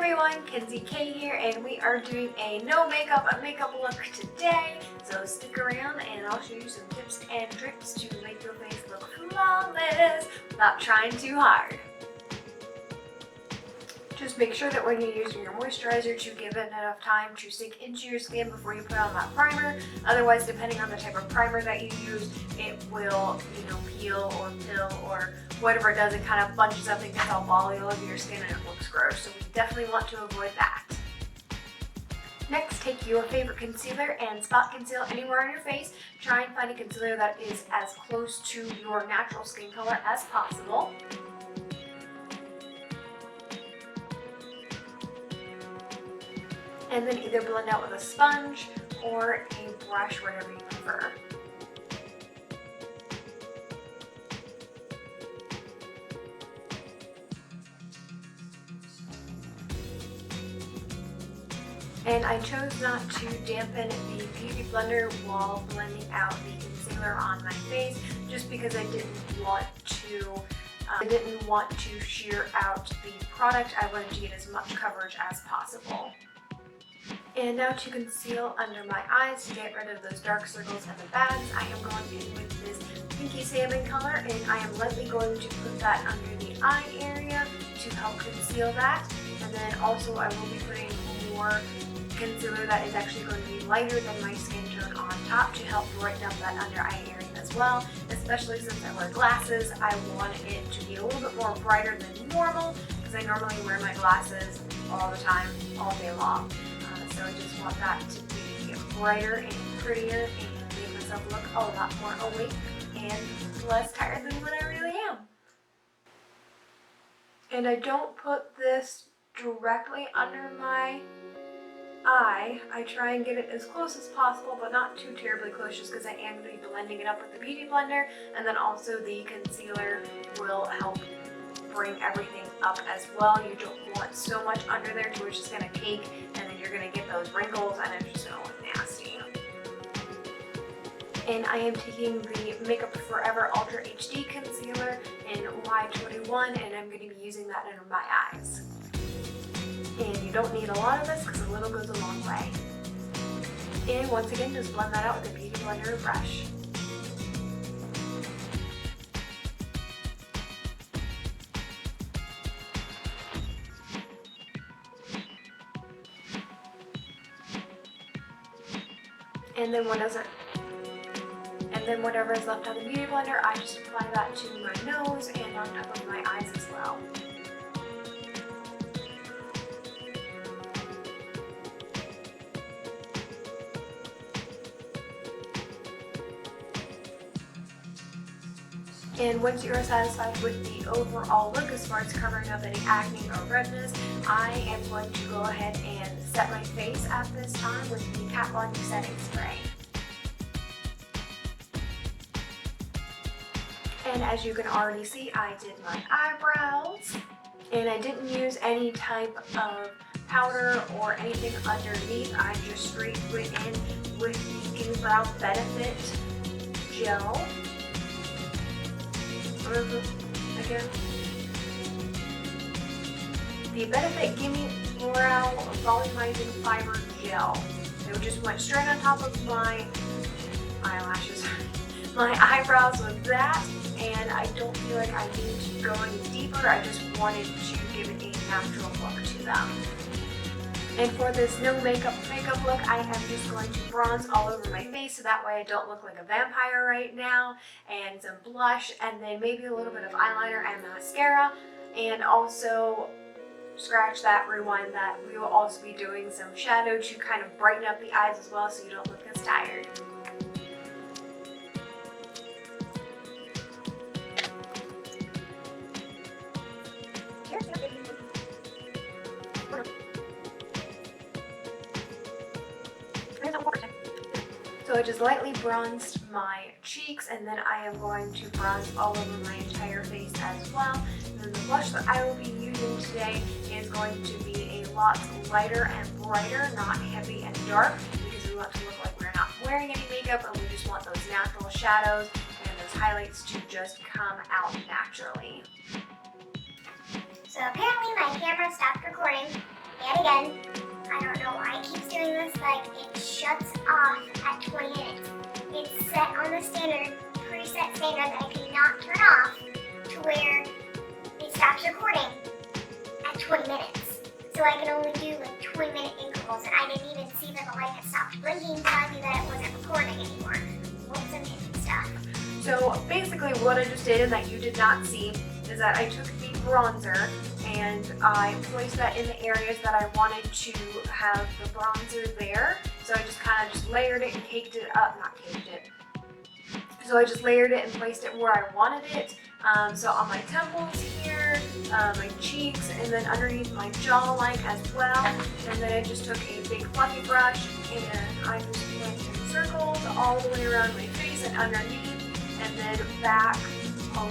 everyone, Kenzie K here, and we are doing a no makeup look today. So stick around and I'll show you some tips and tricks to make your face look flawless without trying too hard. Just make sure that when you're using your moisturizer to give it enough time to sink into your skin before you put on that primer. Otherwise, depending on the type of primer that you use, it will, peel or pill or whatever it does. It kind of bunches up and gets all bally all over your skin and it looks gross. So we definitely want to avoid that. Next, take your favorite concealer and spot conceal anywhere on your face. Try and find a concealer that is as close to your natural skin color as possible. And then either blend out with a sponge or a brush, whatever you prefer. And I chose not to dampen the beauty blender while blending out the concealer on my face, just because I didn't want to shear out the product. I wanted to get as much coverage as possible. And now to conceal under my eyes to get rid of those dark circles and the bags, I am going in with this pinky salmon color, and I am lightly going to put that under the eye area to help conceal that. And then also I will be putting more concealer that is actually going to be lighter than my skin tone on top to help brighten up that under eye area as well. Especially since I wear glasses, I want it to be a little bit more brighter than normal because I normally wear my glasses all the time, all day long. So I just want that to be brighter and prettier and make myself look a lot more awake and less tired than what I really am. And I don't put this directly under my eye. I try and get it as close as possible, but not too terribly close, just because I am going to be blending it up with the beauty blender, and then also the concealer will help bring everything up as well. You don't want so much under there to where it's just going to cake, and then you're going to get those wrinkles and it's just going to look nasty. And I am taking the Makeup Forever Ultra HD Concealer in Y21, and I'm going to be using that under my eyes. And you don't need a lot of this because a little goes a long way. And once again, just blend that out with a beauty blender brush. And then whatever is left on the beauty blender, I just apply that to my nose and on top of my eyes as well. And once you are satisfied with the overall look as far as covering up any acne or redness, I am going to go ahead and set my face at this time with the Kat Von D setting spray. And as you can already see, I did my eyebrows, and I didn't use any type of powder or anything underneath. I just straight went in with the Gimme Brow Benefit Gel. Again, the Benefit Gimme Brow Volumizing Fiber Gel. It just went straight on top of my eyelashes, my eyebrows with that, and I don't feel like I need to go any deeper. I just wanted to give it a natural look to them. And for this no makeup look, I am just going to bronze all over my face so that way I don't look like a vampire right now, and some blush, and then maybe a little bit of eyeliner and mascara, and also scratch that, rewind that. We will also be doing some shadow to kind of brighten up the eyes as well so you don't look as tired. So I just lightly bronzed my cheeks, and then I am going to bronze all over my entire face as well. And then the blush that I will be using today is going to be a lot lighter and brighter, not heavy and dark, because we want to look like we're not wearing any makeup, and we just want those natural shadows and those highlights to just come out naturally. So apparently my camera stopped recording. And again, I don't know why it keeps doing this, like it shuts off at 20 minutes. It's set on the standard, preset standard that I cannot turn off to where it stops recording at 20 minutes. So I can only do like 20-minute intervals, and I didn't even see that the light had stopped blinking, telling me that it wasn't recording anymore. Whoops, I'm hitting stuff. So basically what I just did and that you did not see is that I took the bronzer and I placed that in the areas that I wanted to have the bronzer there. So I just kind of just layered it and caked it up, not caked it. So I just layered it and placed it where I wanted it. So on my temples here, my cheeks, and then underneath my jawline as well. And then I just took a big fluffy brush and I just went in circles all the way around my face and underneath, and then back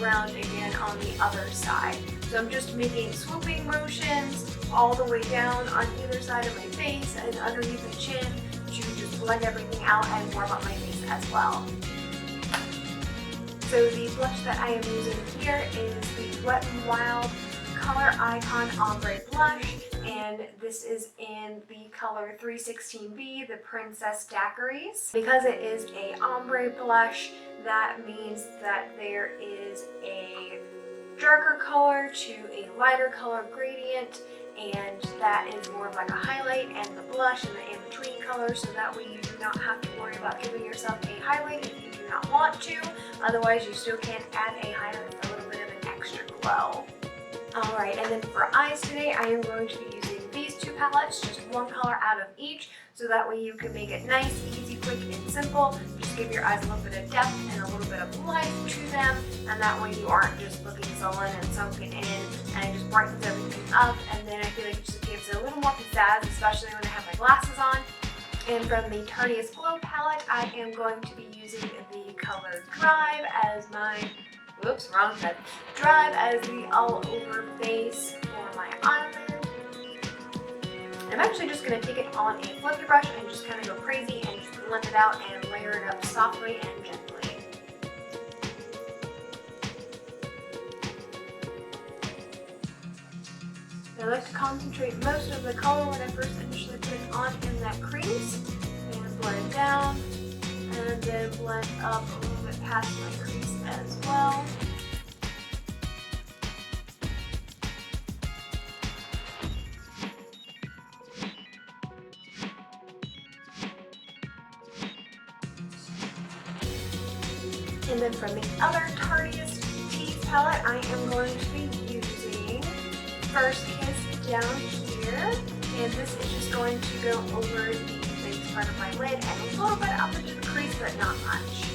around again on the other side. So I'm just making swooping motions all the way down on either side of my face and underneath the chin to just blend everything out and warm up my face as well. So the blush that I am using here is the Wet n Wild Color Icon Ombre Blush, and this is in the color 316B, the Princess Daiquiries. Because it is a ombre blush, that means that there is a darker color to a lighter color gradient, and that is more of like a highlight, and the blush and the in-between color, so that way you do not have to worry about giving yourself a highlight if you do not want to. Otherwise, you still can add a highlight for a little bit of an extra glow. Alright, and then for eyes today, I am going to be using these two palettes, just one color out of each, so that way you can make it nice, easy, quick, and simple. Just give your eyes a little bit of depth and a little bit of life to them, and that way you aren't just looking sullen and sunken in, and it just brightens everything up, and then I feel like it just gives it a little more pizzazz, especially when I have my glasses on. And from the Tartiest Pro palette, I am going to be using the color Drive as my, whoops, wrong side, Drive as the all-over base for my eyelid. I'm actually just going to take it on a fluffy brush and just kind of go crazy and just blend it out and layer it up softly and gently. I like to concentrate most of the color when I first initially put it on in that crease, and blend it down, and then blend up a little bit past my crease as well. And then from the other Tartiest Tease palette, I am going to be using First Kiss down here, and this is just going to go over the base part of my lid and a little bit up into the crease, but not much.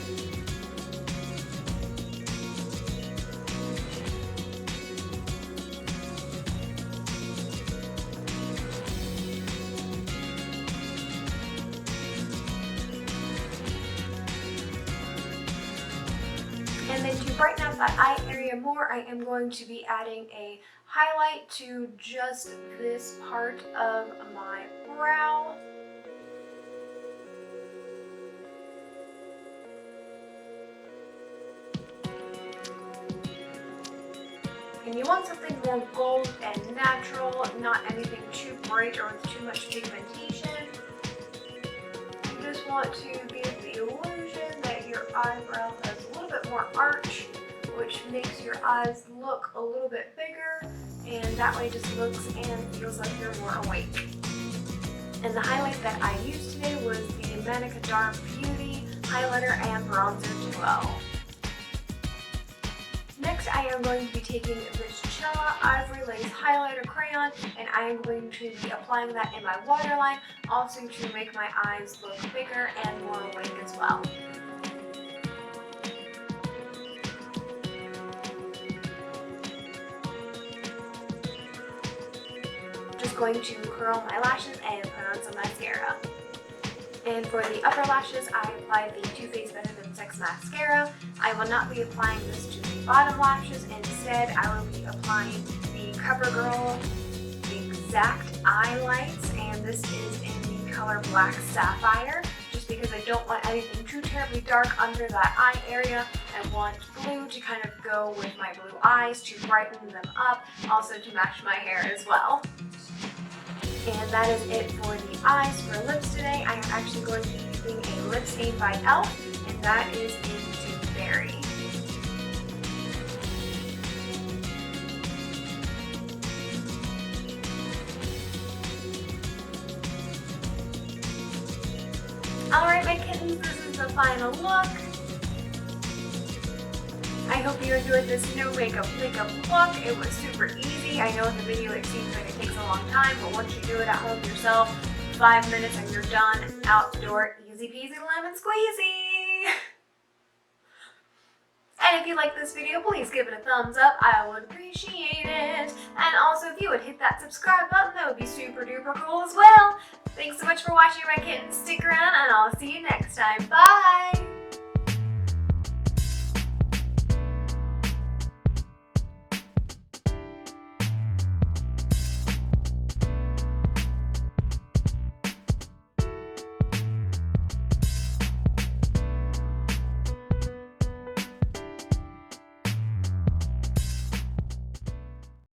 And then to brighten up that eye area more, I am going to be adding a highlight to just this part of my brow. And you want something more gold and natural, not anything too bright or with too much pigmentation. You just want to give the illusion that your eyebrow has a little bit more arch, which makes your eyes look a little bit bigger, and that way it just looks and feels like you're more awake. And the highlight that I used today was the Mannakadar Beauty Highlighter and Bronzer Duo. Next, I am going to be taking this Chella Ivory Lace Highlighter Crayon, and I am going to be applying that in my waterline, also to make my eyes look bigger and more awake as well. Just going to curl my lashes and put on some mascara. And for the upper lashes, I applied the Too Faced Better Than Sex mascara. I will not be applying this to the bottom lashes. Instead, I will be applying the Covergirl Exacteyelights, and this is in the color Black Sapphire, just because I don't want anything too terribly dark under that eye area. I want blue to kind of go with my blue eyes to brighten them up, also to match my hair as well. And that is it for the eyes. For lips today, I am actually going to be using a lip stain by e.l.f. and that is in Berry. Alright my kittens, this is the final look. I hope you enjoyed this no makeup look. It was super easy. I know in the video it seems like it takes a long time, but once you do it at home yourself, 5 minutes and you're done. Outdoor, easy peasy lemon squeezy. And if you like this video, please give it a thumbs up. I would appreciate it. And also if you would hit that subscribe button, that would be super duper cool as well. Thanks so much for watching my kittens. Stick around and I'll see you next time. Bye!